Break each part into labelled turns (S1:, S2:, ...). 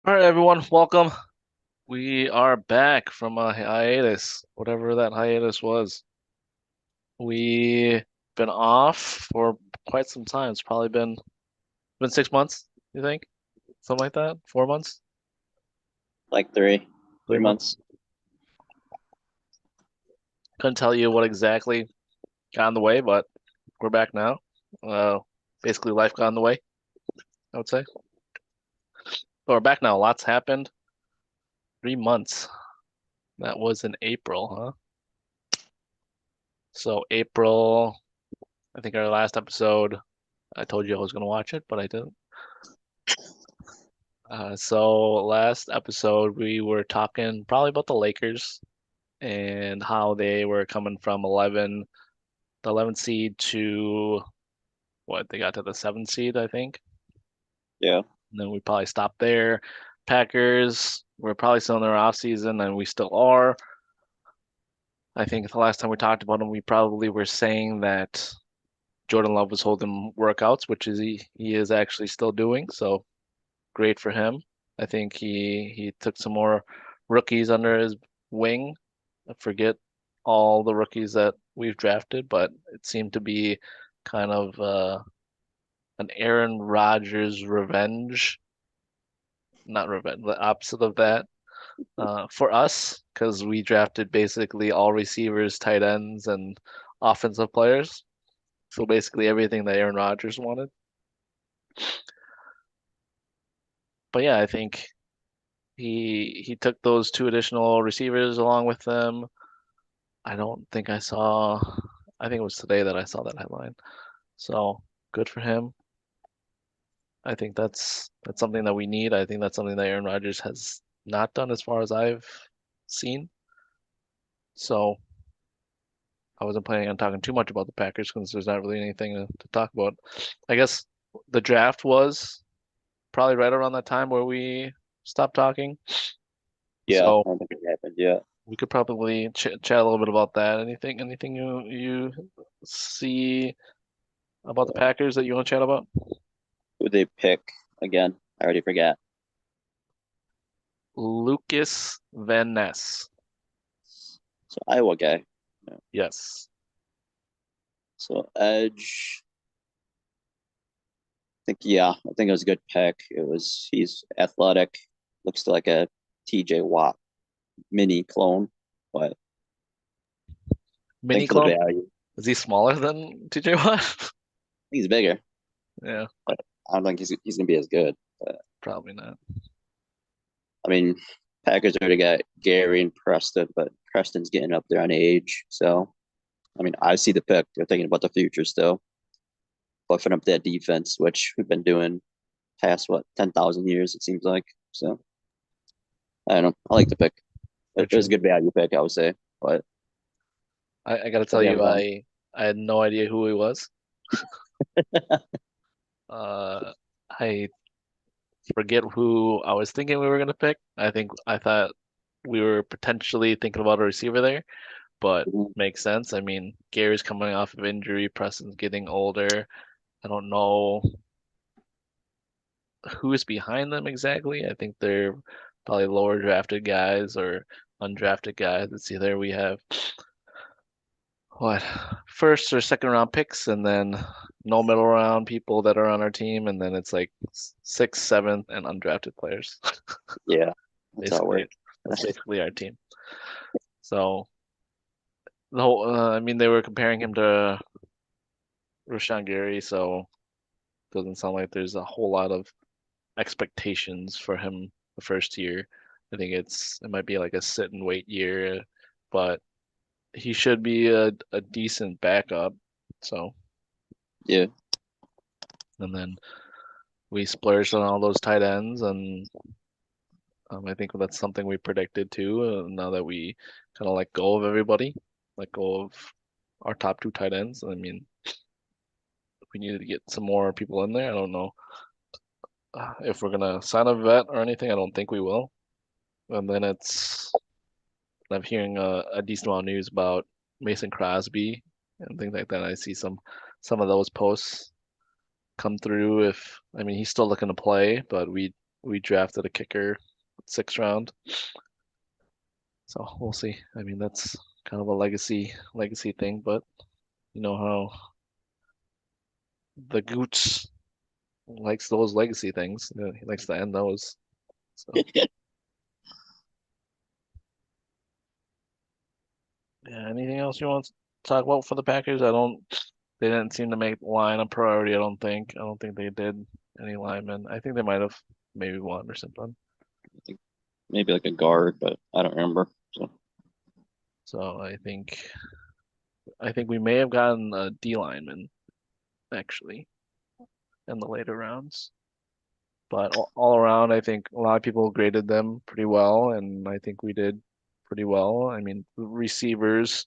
S1: All right, everyone, welcome. We are back from a hiatus, whatever that hiatus was. We've been off for quite some time. It's probably been 6 months, you think? Something like that? 4 months?
S2: Like three,
S1: Three
S2: three
S1: months?
S2: months.
S1: Couldn't tell you what exactly got in the way, but we're back now. Uh, Basically, life got in the way, I would say. But we're back now. Lots happened. 3 months. That was in April, huh? So April, I think our last episode, I told you I was gonna watch it, but I didn't. So last episode we were talking probably about the Lakers and how they were coming from the 11th seed to what they got to the 7th seed, I think.
S2: Yeah.
S1: And then we probably stopped there. Packers were probably still in their off season, and we still are. I think the last time we talked about them, we probably were saying that Jordan Love was holding workouts, which is he is actually still doing. So great for him. I think he took some more rookies under his wing. I forget all the rookies that we've drafted, but it seemed to be kind of an Aaron Rodgers revenge, not revenge, the opposite of that for us, because we drafted basically all receivers, tight ends, and offensive players. So basically everything that Aaron Rodgers wanted. But yeah, I think he took those two additional receivers along with them. I don't think I saw, I think it was today that I saw that headline. So good for him. I think that's something that we need. I think that's something that Aaron Rodgers has not done as far as I've seen. So I wasn't planning on talking too much about the Packers because there's not really anything to talk about. I guess the draft was probably right around that time where we stopped talking.
S2: Yeah. I
S1: So
S2: don't think it happened yet.
S1: we could probably chat a little bit about that. Anything you see about the
S2: Yeah.
S1: Packers that you want to chat about?
S2: Who they pick again? I already forgot.
S1: Lucas Van Ness.
S2: So Iowa guy. Yeah.
S1: Yes.
S2: So Edge. I think it was a good pick. He's athletic, looks like a TJ Watt mini clone, but I
S1: Mini
S2: think for the
S1: clone?
S2: value,
S1: Is he smaller than TJ Watt?
S2: he's bigger.
S1: Yeah,
S2: But I don't think he's gonna be as good. But
S1: probably not.
S2: I mean, Packers already got Gary and Preston, but Preston's getting up there on age. So I mean, I see the pick. They're thinking about the future still, buffing up that defense, which we've been doing past 10,000 years, it seems like. So I don't know. I like the pick.
S1: Very
S2: It was a
S1: true.
S2: good value pick, I would say, but
S1: I gotta
S2: could
S1: tell
S2: be
S1: you,
S2: wrong.
S1: I had no idea who he was. Uh, I forget who I was thinking we were gonna pick. I thought we were potentially thinking about a receiver there, but makes sense. I mean, Gary's coming off of injury, Preston's getting older. I don't know who's behind them exactly. I think they're probably lower drafted guys or undrafted guys. Let's see, there we have what first or second round picks, and then no middle round people that are on our team, and then it's like sixth, seventh, and undrafted players.
S2: Yeah, that's how it
S1: Basically,
S2: works.
S1: that's basically our team. So the whole, I mean, they were comparing him to Rashawn Gary, so doesn't sound like there's a whole lot of expectations for him the first year. I think it might be like a sit and wait year, but he should be a decent backup. So,
S2: Yeah,
S1: and then we splurged on all those tight ends, and I think that's something we predicted too. Now that we kind of let go of everybody, let go of our top two tight ends. I mean, we needed to get some more people in there. I don't know if we're gonna sign a vet or anything. I don't think we will. And then I'm hearing a decent amount of news about Mason Crosby and things like that. I see some of those posts come through. If I mean he's still looking to play, but we we drafted a kicker 6th round. So we'll see. I mean, that's kind of a legacy thing, but you know how the Gooch likes those legacy things. He likes to end those. So yeah, anything else you want to talk about for the Packers? I don't. They didn't seem to make line a priority. I don't think. I don't think they did any linemen. I think they might have maybe one or something.
S2: I think maybe like a guard, but I don't remember. So
S1: So I think we may have gotten a D lineman actually in the later rounds. But all around, I think a lot of people graded them pretty well, and I think we did pretty well. I mean, receivers,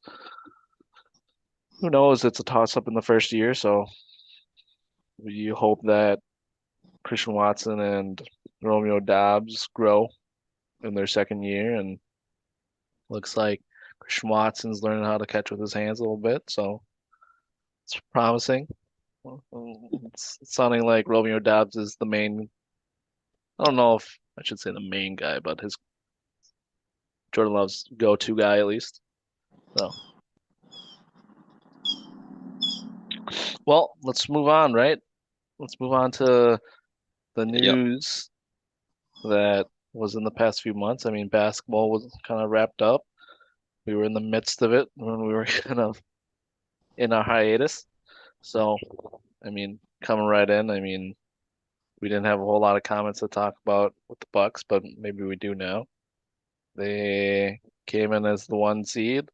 S1: who knows? It's a toss up in the first year, so you hope that Christian Watson and Romeo Dobbs grow in their second year, and looks like Christian Watson's learning how to catch with his hands a little bit, so it's promising. It's sounding like Romeo Dobbs is the main. I don't know if I should say the main guy, but his Jordan Love's go-to guy at least. So, well, let's move on, right? Let's move on to the
S2: yep.
S1: news that was in the past few months. I mean, basketball was kind of wrapped up. We were in the midst of it when we were kind of in our hiatus. So, I mean, coming right in, I mean, we didn't have a whole lot of comments to talk about with the Bucks, but maybe we do now. They came in as the 1 seed,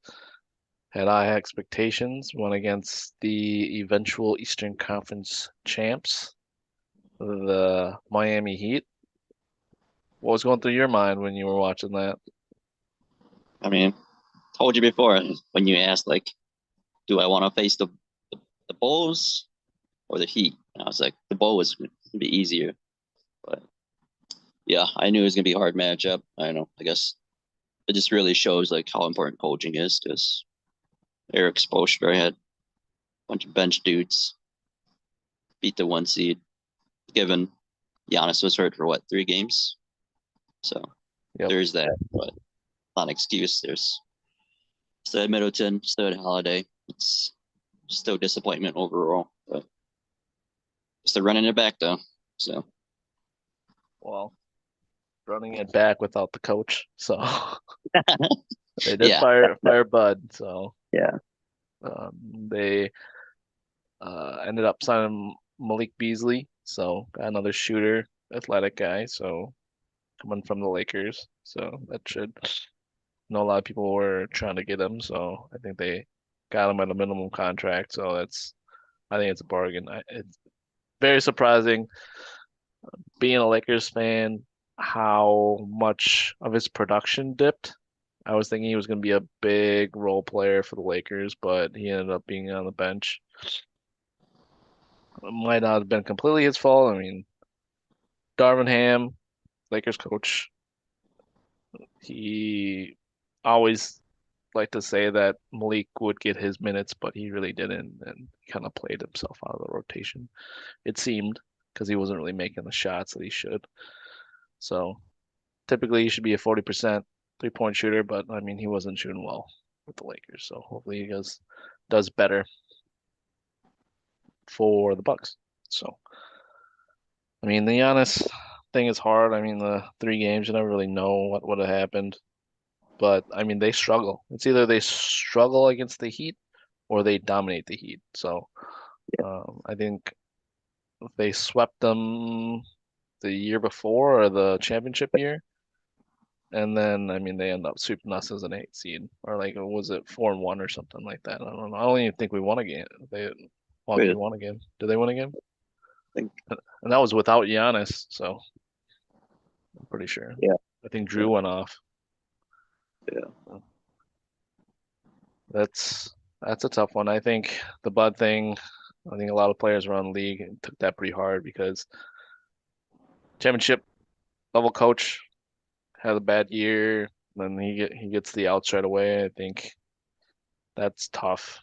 S1: had high expectations, went against the eventual Eastern Conference champs, the Miami Heat. What was going through your mind when you were watching that?
S2: I mean, told you before when you asked like, do I want to face the Bulls or the Heat? And I was like, the Bulls would be easier, but yeah, I knew it was gonna be a hard matchup. I don't know. I guess it just really shows like how important coaching is because Eric Spoelstra had a bunch of bench dudes beat the 1 seed, given Giannis was hurt for what 3 games. So
S1: Yep.
S2: there's that, but not an excuse. There's still had Middleton, still had Holiday. It's still disappointment overall, but still running it back though. So
S1: Well, running it back without the coach. So they did
S2: yeah,
S1: fire Bud. So
S2: yeah,
S1: they ended up signing Malik Beasley. So got another shooter, athletic guy. So coming from the Lakers. So that should. I know a lot of people were trying to get him. So I think they got him at a minimum contract. So I think it's a bargain. It's very surprising being a Lakers fan how much of his production dipped. I was thinking he was going to be a big role player for the Lakers, but he ended up being on the bench. It might not have been completely his fault. I mean, Darvin Ham, Lakers coach, he always liked to say that Malik would get his minutes, but he really didn't, and kind of played himself out of the rotation. It seemed because he wasn't really making the shots that he should. So typically he should be a 40% three-point shooter, but I mean he wasn't shooting well with the Lakers. So hopefully he does better for the Bucks. So I mean the Giannis thing is hard. I mean the 3 games you never really know what would have happened. But I mean they struggle. It's either they struggle against the Heat or they dominate the Heat. So I think if they swept them the year before or the championship year, and then I mean they end up sweeping us as an 8 seed, or like was it 4-1 or something like that? I don't know. I don't even think we won a game. Well, I think
S2: wait,
S1: we
S2: I
S1: won a game. Did they win a game?
S2: think
S1: And that was without Giannis, so I'm pretty sure.
S2: yeah,
S1: I think
S2: yeah,
S1: Drew went off.
S2: yeah.
S1: That's a tough one. I think the Bud thing. I think a lot of players around the league took that pretty hard because championship level coach had a bad year, then he gets the outs right away. I think that's tough.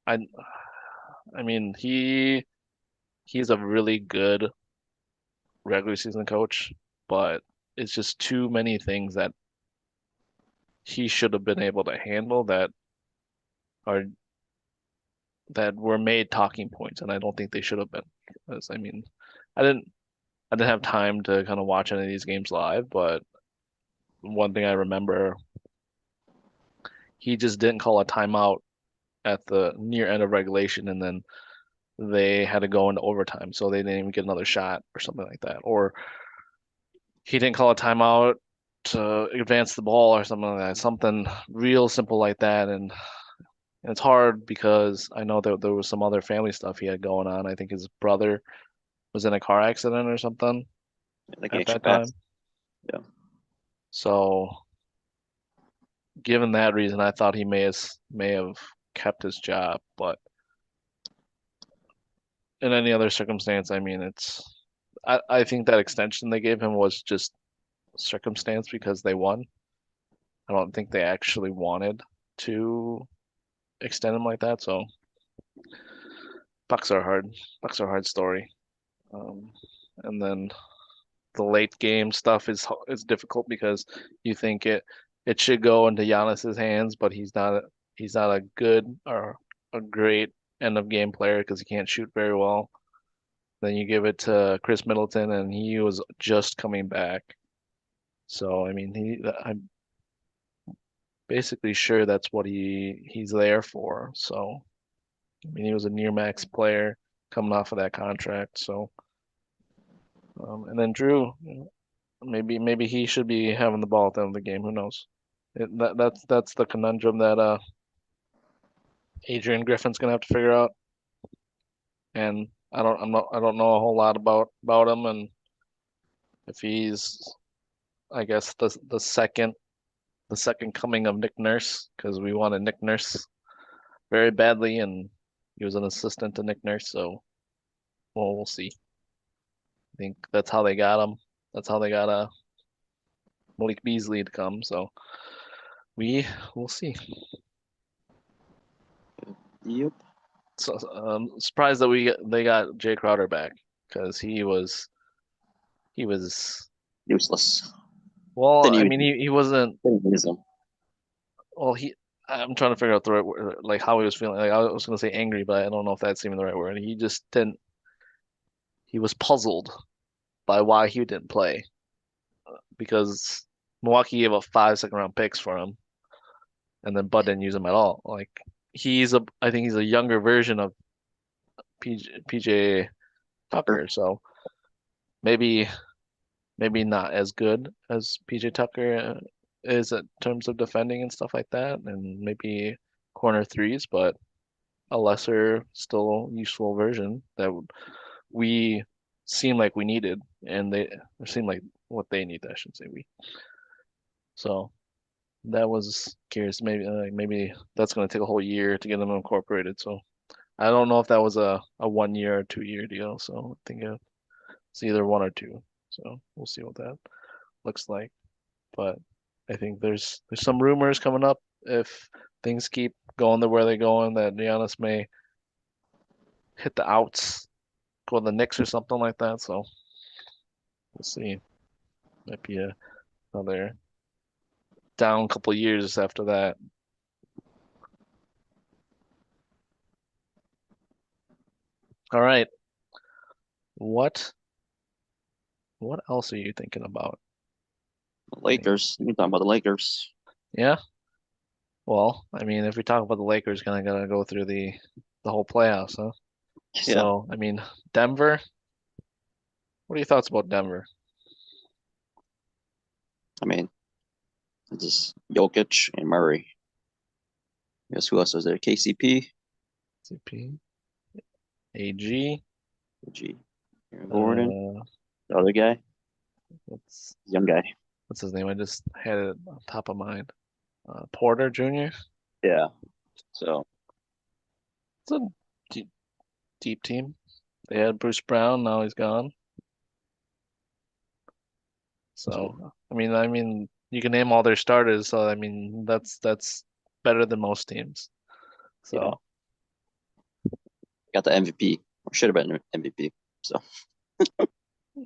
S1: I I mean he's a really good regular season coach, but it's just too many things that he should have been able to handle are that were made talking points, and I don't think they should have been. Because I mean, I didn't I didn't have time to kind of watch any of these games live, but one thing I remember, he just didn't call a timeout at the near end of regulation, and then they had to go into overtime, so they didn't even get another shot or something like that. Or he didn't call a timeout to advance the ball or something like that. Something real simple like that. And it's hard because I know that there was some other family stuff he had going on. I think his brother was in a car accident or something
S2: Like an
S1: at
S2: extra
S1: that
S2: pass.
S1: time.
S2: Yeah.
S1: So given that reason, I thought he may have kept his job. But in any other circumstance, I mean, I think that extension they gave him was just circumstance because they won. I don't think they actually wanted to extend him like that. So Bucks are hard. Bucks are a hard story. Um, and then the late game stuff is difficult because you think it should go into Giannis's hands, but he's not a good or a great end of game player because he can't shoot very well. Then you give it to Chris Middleton, and he was just coming back. So I mean, I'm basically sure that's what he's there for. So I mean, he was a near max player coming off of that contract. So and then Drew, maybe he should be having the ball at the end of the game. Who knows? That's the conundrum that Adrian Griffin's gonna have to figure out. And I don't know a whole lot about him and if he's I guess the second coming of Nick Nurse because we wanted Nick Nurse very badly and he was an assistant to Nick Nurse. So well, we'll see. I think that's how they got him. That's how they got Malik Beasley to come. So we will see.
S2: Yep.
S1: So surprised that they got Jay Crowder back because he was
S2: Useless.
S1: well.
S2: Then
S1: I
S2: you
S1: mean, he wasn't
S2: then use them.
S1: well. I'm trying to figure out the right word, like how he was feeling. Like I was gonna say angry, but I don't know if that's even the right word. He just didn't. He was puzzled by why he didn't play because Milwaukee gave up 5 second round picks for him, and then Bud didn't use him at all. Like I think he's a younger version of PJ
S2: Tucker.
S1: Tucker. So maybe not as good as PJ Tucker is in terms of defending and stuff like that, and maybe corner threes, but a lesser, still useful version that we seem like we needed, and they seem like what they need. I should say we. So that was curious. Maybe that's going to take a whole year to get them incorporated. So I don't know if that was a 1 year or 2 year deal. So I think it's either one or two. So we'll see what that looks like. But I think there's some rumors coming up if things keep going the way they're going that Giannis may hit the outs, go to the Knicks or something like that. So we'll see. Might be another down couple years after that. All right. What what else are you thinking about?
S2: Lakers. You talking about the Lakers?
S1: Yeah. Well, I mean, if we talk about the Lakers, kind of gotta go through the whole playoffs, huh?
S2: Yeah.
S1: So, I mean, Denver. What are your thoughts about Denver?
S2: I mean, it's just Jokic and Murray. Guess who else was there? KCP.
S1: CP, AG.
S2: G. Aaron Gordon.
S1: Uh,
S2: The other guy.
S1: what's
S2: Young guy.
S1: what's his name? I just had it on top of mind. Porter Jr.
S2: Yeah. So
S1: It's a deep, deep team. They had Bruce Brown, now he's gone.
S2: so
S1: So, I mean, you can name all their starters. So, I mean, that's better than most teams.
S2: yeah.
S1: So,
S2: Got the MVP. Or should have been MVP. So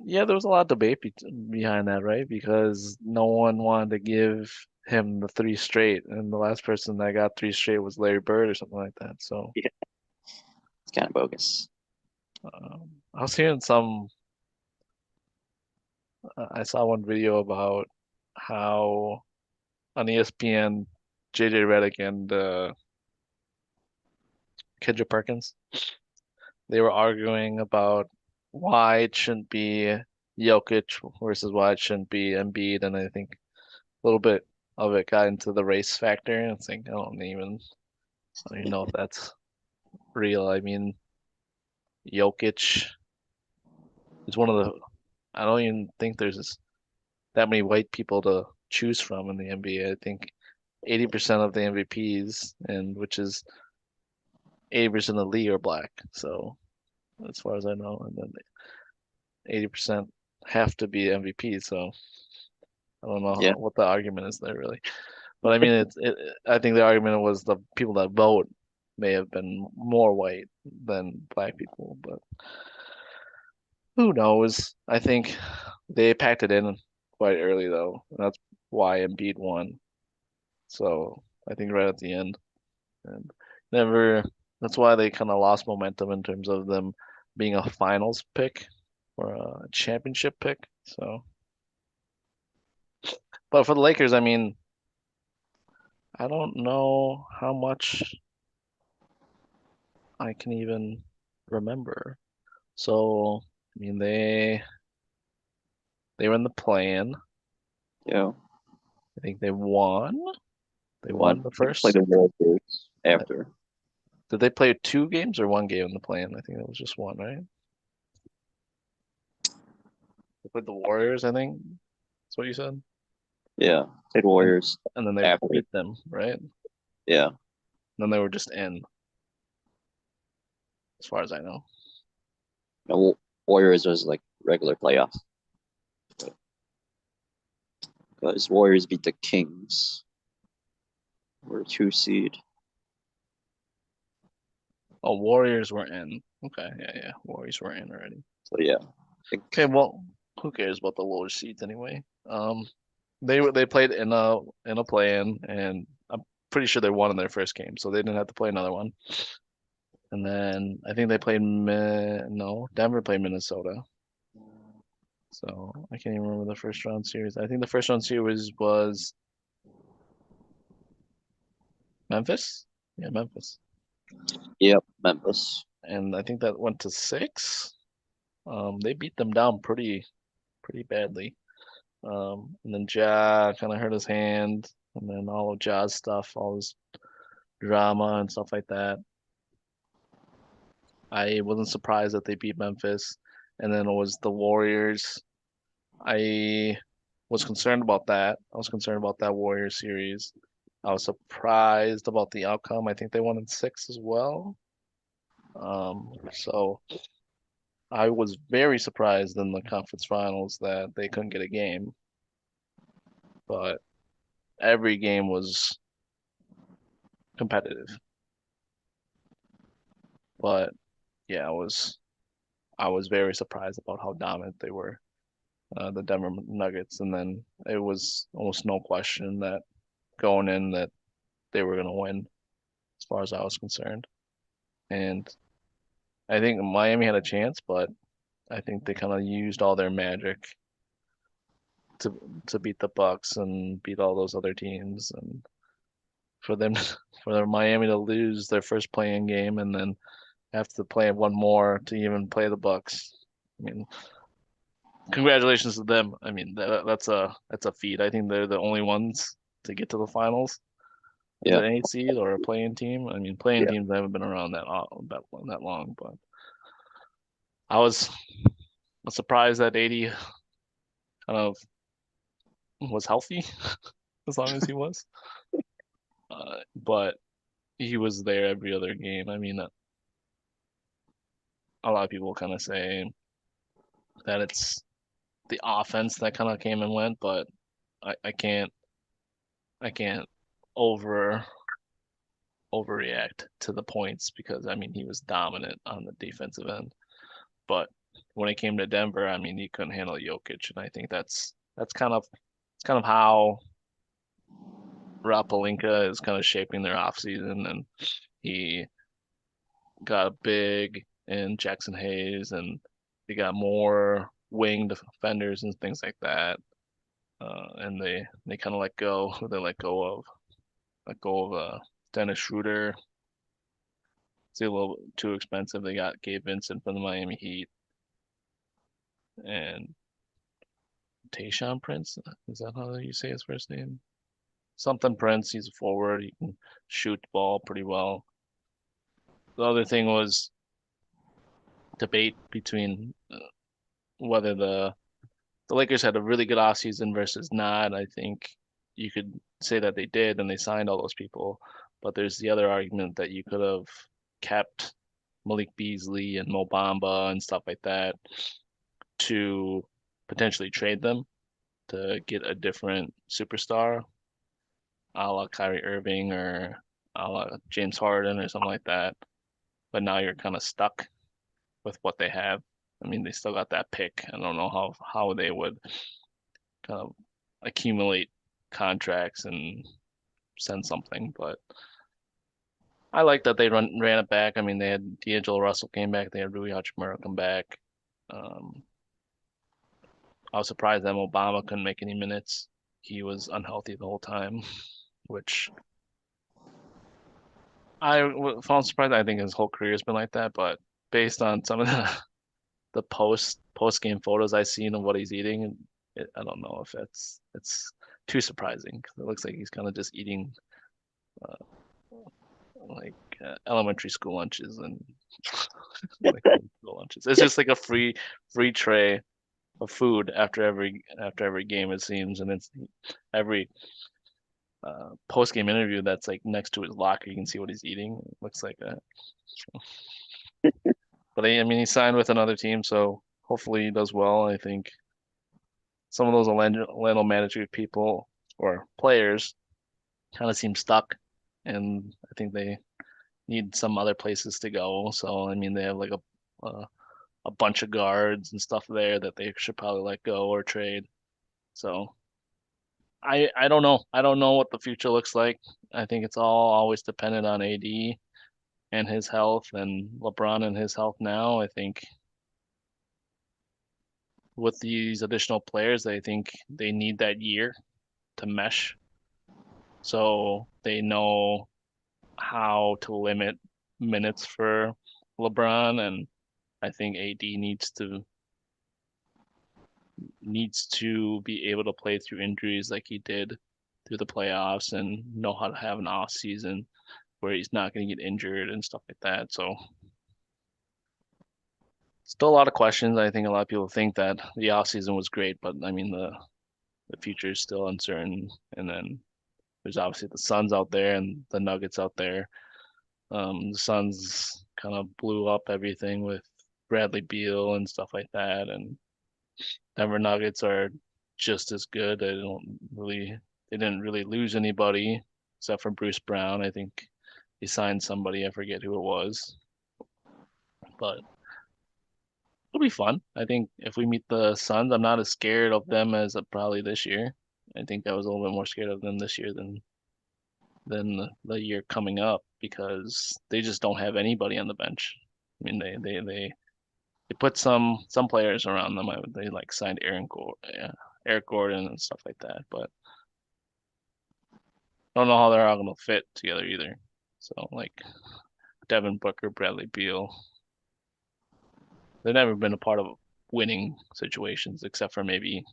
S1: Yeah, there was a lot of debate behind that, right? Because no one wanted to give him the three straight, and the last person that got three straight was Larry Bird or something like that. So
S2: Yeah, it's kind of bogus.
S1: I was hearing some. I saw one video about how on ESPN, JJ Redick and Kendrick Perkins, they were arguing about why it shouldn't be Jokic versus why it shouldn't be Embiid, and I think a little bit of it got into the race factor. And I think I don't even know if that's real. I mean, Jokic is one of the. I don't even think there's that many white people to choose from in the NBA. I think 80% of the MVPs, and which is 80% of the league, are black. So as far as I know, and then 80% have to be MVP. So I don't know
S2: Yeah,
S1: what the argument is there really. But I mean, I think the argument was the people that vote may have been more white than black people, but who knows? I think they packed it in quite early though. And that's why Embiid won. So I think right at the end, and never. That's why they kind of lost momentum in terms of them being a finals pick or a championship pick. So, but for the Lakers, I mean, I don't know how much I can even remember. So, I mean, they were in the play-in.
S2: yeah.
S1: I think they won. They
S2: They
S1: won
S2: won.
S1: the
S2: They played
S1: first.
S2: the Warriors after.
S1: Did they play two games or one game in the play-in? I think it was just one, right? They played the Warriors, I think. That's what you said.
S2: Yeah, played
S1: And
S2: Warriors
S1: and then they
S2: after.
S1: beat them, right? And
S2: Yeah,
S1: then they were just in, as far as I know.
S2: no, Warriors was like regular playoff. Because Warriors beat the Kings. We're 2 seed.
S1: Oh, Warriors were in. Okay, yeah. Warriors were in already.
S2: So yeah, I think
S1: Okay, well, who cares about the lower seeds anyway? They played in a play-in, and I'm pretty sure they won in their first game, so they didn't have to play another one. And then I think they played no, Denver played Minnesota. So I can't even remember the first round series. I think the first round series was Memphis. Yeah, Memphis.
S2: yep, Memphis.
S1: And I think that went to six. They beat them down pretty badly. And then Ja kind of hurt his hand, and then all of Ja's stuff, all his drama and stuff like that. I wasn't surprised that they beat Memphis, and then it was the Warriors. I was concerned about that. I was concerned about that Warriors series. I was surprised about the outcome. I think they won in six as well. So I was very surprised in the conference finals that they couldn't get a game, but every game was competitive. But yeah, I was very surprised about how dominant they were, the Denver Nuggets, and then it was almost no question that going in that they were going to win as far as I was concerned. And I think Miami had a chance, but I think they kind of used all their magic to to beat the Bucks and beat all those other teams, and for them for Miami to lose their first playing game and then have to play one more to even play the Bucks. I mean, congratulations to them. I mean, that's a feat. I think they're the only ones to get to the finals as
S2: Yeah,
S1: an 8 seed or a playing team. I mean, playing
S2: yeah,
S1: teams haven't been around that long, but I was surprised that 80 kind of was healthy as long as he was. But he was there every other game. I mean, a lot of people kind of say that it's the offense that kind of came and went, but I can't over overreact to the points because I mean he was dominant on the defensive end. But when it came to Denver, I mean, he couldn't handle Jokic, and I think that's kind of how Rob Pelinka is kind of shaping their offseason, and he got big in Jackson Hayes, and they got more wing defenders and things like that. And they kind of let go. Who they let go of Dennis Schroeder. It's a little too expensive. They got Gabe Vincent from the Miami Heat and Tayshaun Prince. Is that how you say his first name? Something Prince. He's a forward. He can shoot the ball pretty well. The other thing was debate between whether the Lakers had a really good offseason versus not. I think you could say that they did and they signed all those people, but there's the other argument that you could have kept Malik Beasley and Mo Bamba and stuff like that to potentially trade them to get a different superstar, a la Kyrie Irving or a la James Harden or something like that. But now you're kind of stuck with what they have. I mean, they still got that pick. I don't know how they would kind of accumulate contracts and send something, but I like that they ran it back. I mean, they had D'Angelo Russell came back, they had Rui Hachimura come back. Um, I was surprised that Obama couldn't make any minutes. He was unhealthy the whole time, which found surprised. I think his whole career has been like that, but based on some of the post game photos I've seen of what he's eating, I don't know if it's too surprising because it looks like he's kind of just eating uh, like elementary school lunches and like school lunches. It's just like a free tray of food after every game it seems, and it's every post game interview that's like next to his locker. You can see what he's eating. It looks like that. But I mean, he signed with another team, so hopefully he does well. I think some of those Orlando Magic people or players kind of seem stuck, and I think they need some other places to go. So I mean, they have like a bunch of guards and stuff there that they should probably let go or trade. So I don't know. I don't know what the future looks like. I think it's all always dependent on AD and his health and LeBron and his health now. I think with these additional players, I think they need that year to mesh so they know how to limit minutes for LeBron, and I think AD needs to be able to play through injuries like he did through the playoffs and know how to have an off season where he's not going to get injured and stuff like that. So still a lot of questions. I think a lot of people think that the off season was great, but I mean the future is still uncertain. And then there's obviously the Suns out there and the Nuggets out there. The Suns kind of blew up everything with Bradley Beal and stuff like that, and Denver Nuggets are just as good. They didn't really lose anybody except for Bruce Brown. I think he signed somebody, I forget who it was, but it'll be fun. I think if we meet the Suns, I'm not as scared of them as probably this year. I think I was a little bit more scared of them this year than the year coming up because they just don't have anybody on the bench. I mean, they put some players around them. They like signed Eric Gordon and stuff like that, but I don't know how they're all gonna fit together either. So like Devin Booker, Bradley Beal, they've never been a part of winning situations except for maybe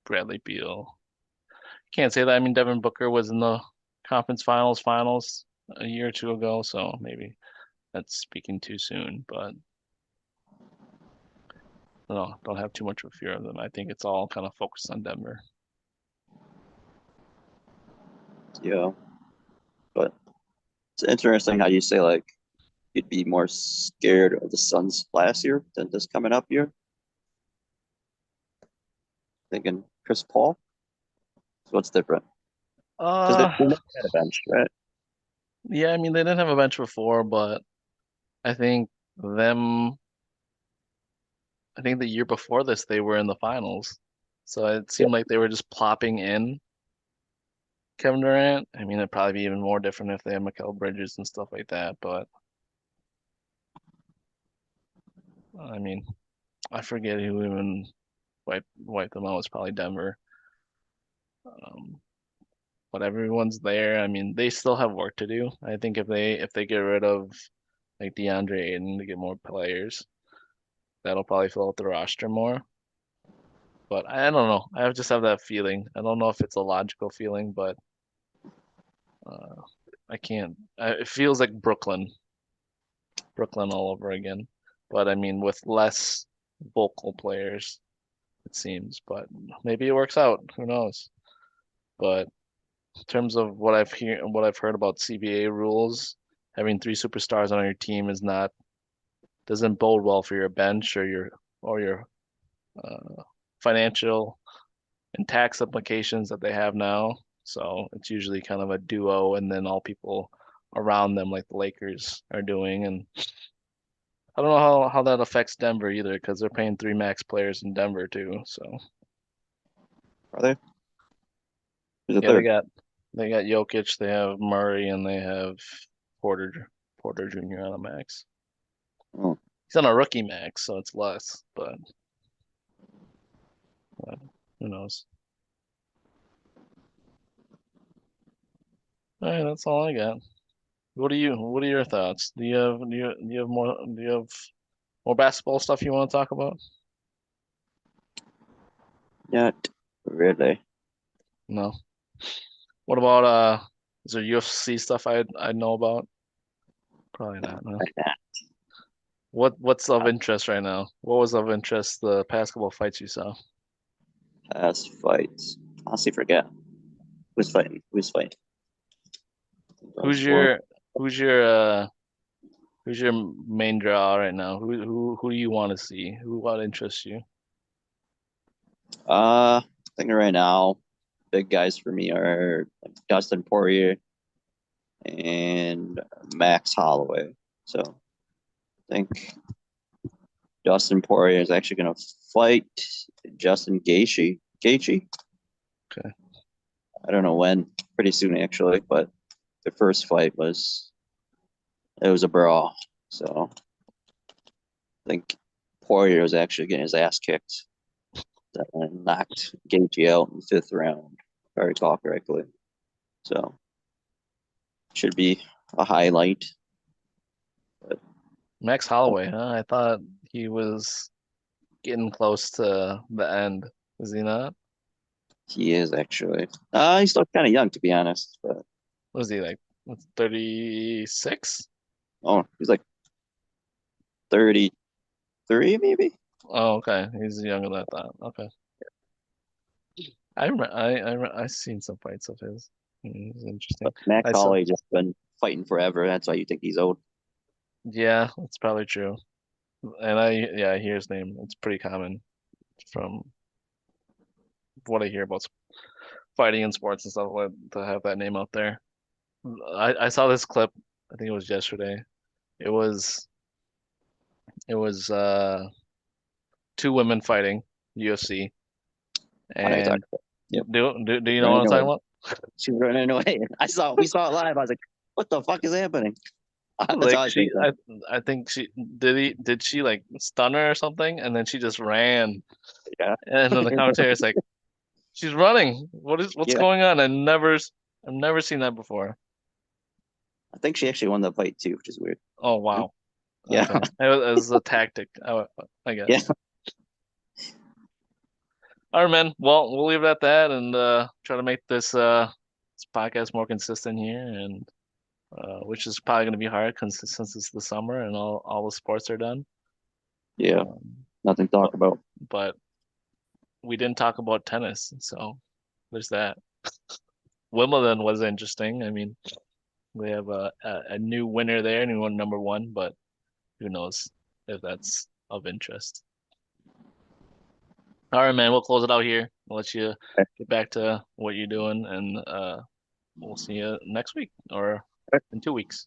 S1: Bradley Beal. Can't say that. I mean, Devin Booker was in the conference finals a year or two ago, so maybe that's speaking too soon. But no, don't have too much of a fear of them. I think it's all kind of focused on Denver.
S2: Yeah, but it's interesting how you say like you'd be more scared of the Suns last year than this coming up year. Thinking Chris Paul. So what's different? Because
S1: Uh,
S2: they never had a bench, right?
S1: yeah, I mean they didn't have a bench before, but I think them I think the year before this they were in the finals. So it
S2: Yeah.
S1: seemed like they were just plopping in Kevin Durant. I mean, it'd probably be even more different if they had Mikal Bridges and stuff like that. But I mean, I forget who even wiped them out. It's probably Denver. Um, but everyone's there. I mean, they still have work to do. I think if they get rid of like DeAndre Ayton to get more players, that'll probably fill out the roster more. But I don't know. I just have that feeling. I don't know if it's a logical feeling, but uh, I can't. It feels like Brooklyn all over again. But I mean, with less vocal players, it seems. But maybe it works out. Who knows? But in terms of what I've heard about CBA rules, having three superstars on your team is not doesn't bode well for your bench or your uh, financial and tax implications that they have now. So it's usually kind of a duo, and then all people around them, like the Lakers, are doing. And I don't know how that affects Denver either, because they're paying three max players in Denver too. So
S2: Are they? Who's the
S1: yeah, they
S2: third?
S1: got they got Jokic, they have Murray, and they have Porter Jr. on a max.
S2: Oh,
S1: He's on a rookie max, so it's less, but who knows? All right, that's all I got. What are your thoughts? Do you have more basketball stuff you want to talk about?
S2: not really.
S1: No. What about is there UFC stuff I know about? Probably not, no. What's of interest right now? What was of interest the past couple of fights you saw?
S2: Past fights. Honestly, forget who's fighting. Who's fighting?
S1: Who's
S2: Four.
S1: your who's your uh who's your main draw right now? Who do you want to see? What interests you?
S2: I think right now, big guys for me are Dustin Poirier and Max Holloway. So I think Dustin Poirier is actually going to fight Justin Gaethje. Gaethje?
S1: Okay.
S2: I don't know when. Pretty soon actually, but the first fight was a brawl. So I think Poirier was actually getting his ass kicked. That knocked Gaethje out in the fifth round, if I recall correctly. So should be a highlight. But
S1: Max Holloway, huh? I thought he was getting close to the end. Is he not?
S2: he is actually. He's still kind of young to be honest. But
S1: Was he like 36?
S2: oh, he's like 33 maybe.
S1: Oh, okay. He's younger than I thought. Okay. I remember I seen some fights of his. He's interesting.
S2: But Max
S1: I saw.
S2: Holloway just been fighting forever. That's why you think he's old.
S1: Yeah, that's probably true. And I hear his name. It's pretty common from what I hear about fighting in sports and stuff like to have that name out there. I saw this clip. I think it was yesterday. It was it was two women fighting UFC.
S2: I know you're talking
S1: And
S2: about. Yep.
S1: do you know what
S2: Running
S1: I'm
S2: away.
S1: talking about?
S2: She's running away. We saw it live. I was like, what the fuck is happening? That's
S1: Like
S2: how I
S1: she,
S2: think. Then.
S1: I think did she like stun her or something, and then she just ran,
S2: Yeah.
S1: and then the commentator is like, she's running. What's
S2: Yeah.
S1: going on? I've never seen that before.
S2: I think she actually won the fight too, which is weird.
S1: Oh
S2: Yeah.
S1: wow.
S2: Yeah.
S1: Okay, it was a tactic, I
S2: Yeah.
S1: guess. All right, man. Well, we'll leave it at that, and try to make this podcast more consistent here, and which is probably going to be hard since it's the summer and all the sports are done.
S2: Yeah.
S1: Um,
S2: Nothing to
S1: but
S2: talk about.
S1: but we didn't talk about tennis, so there's that. Wimbledon was interesting. I mean, we have a new winner there, new one number one, but who knows if that's of interest. All right, man, we'll close it out here. I'll let you get back to what you're doing, and we'll see you next week or in 2 weeks.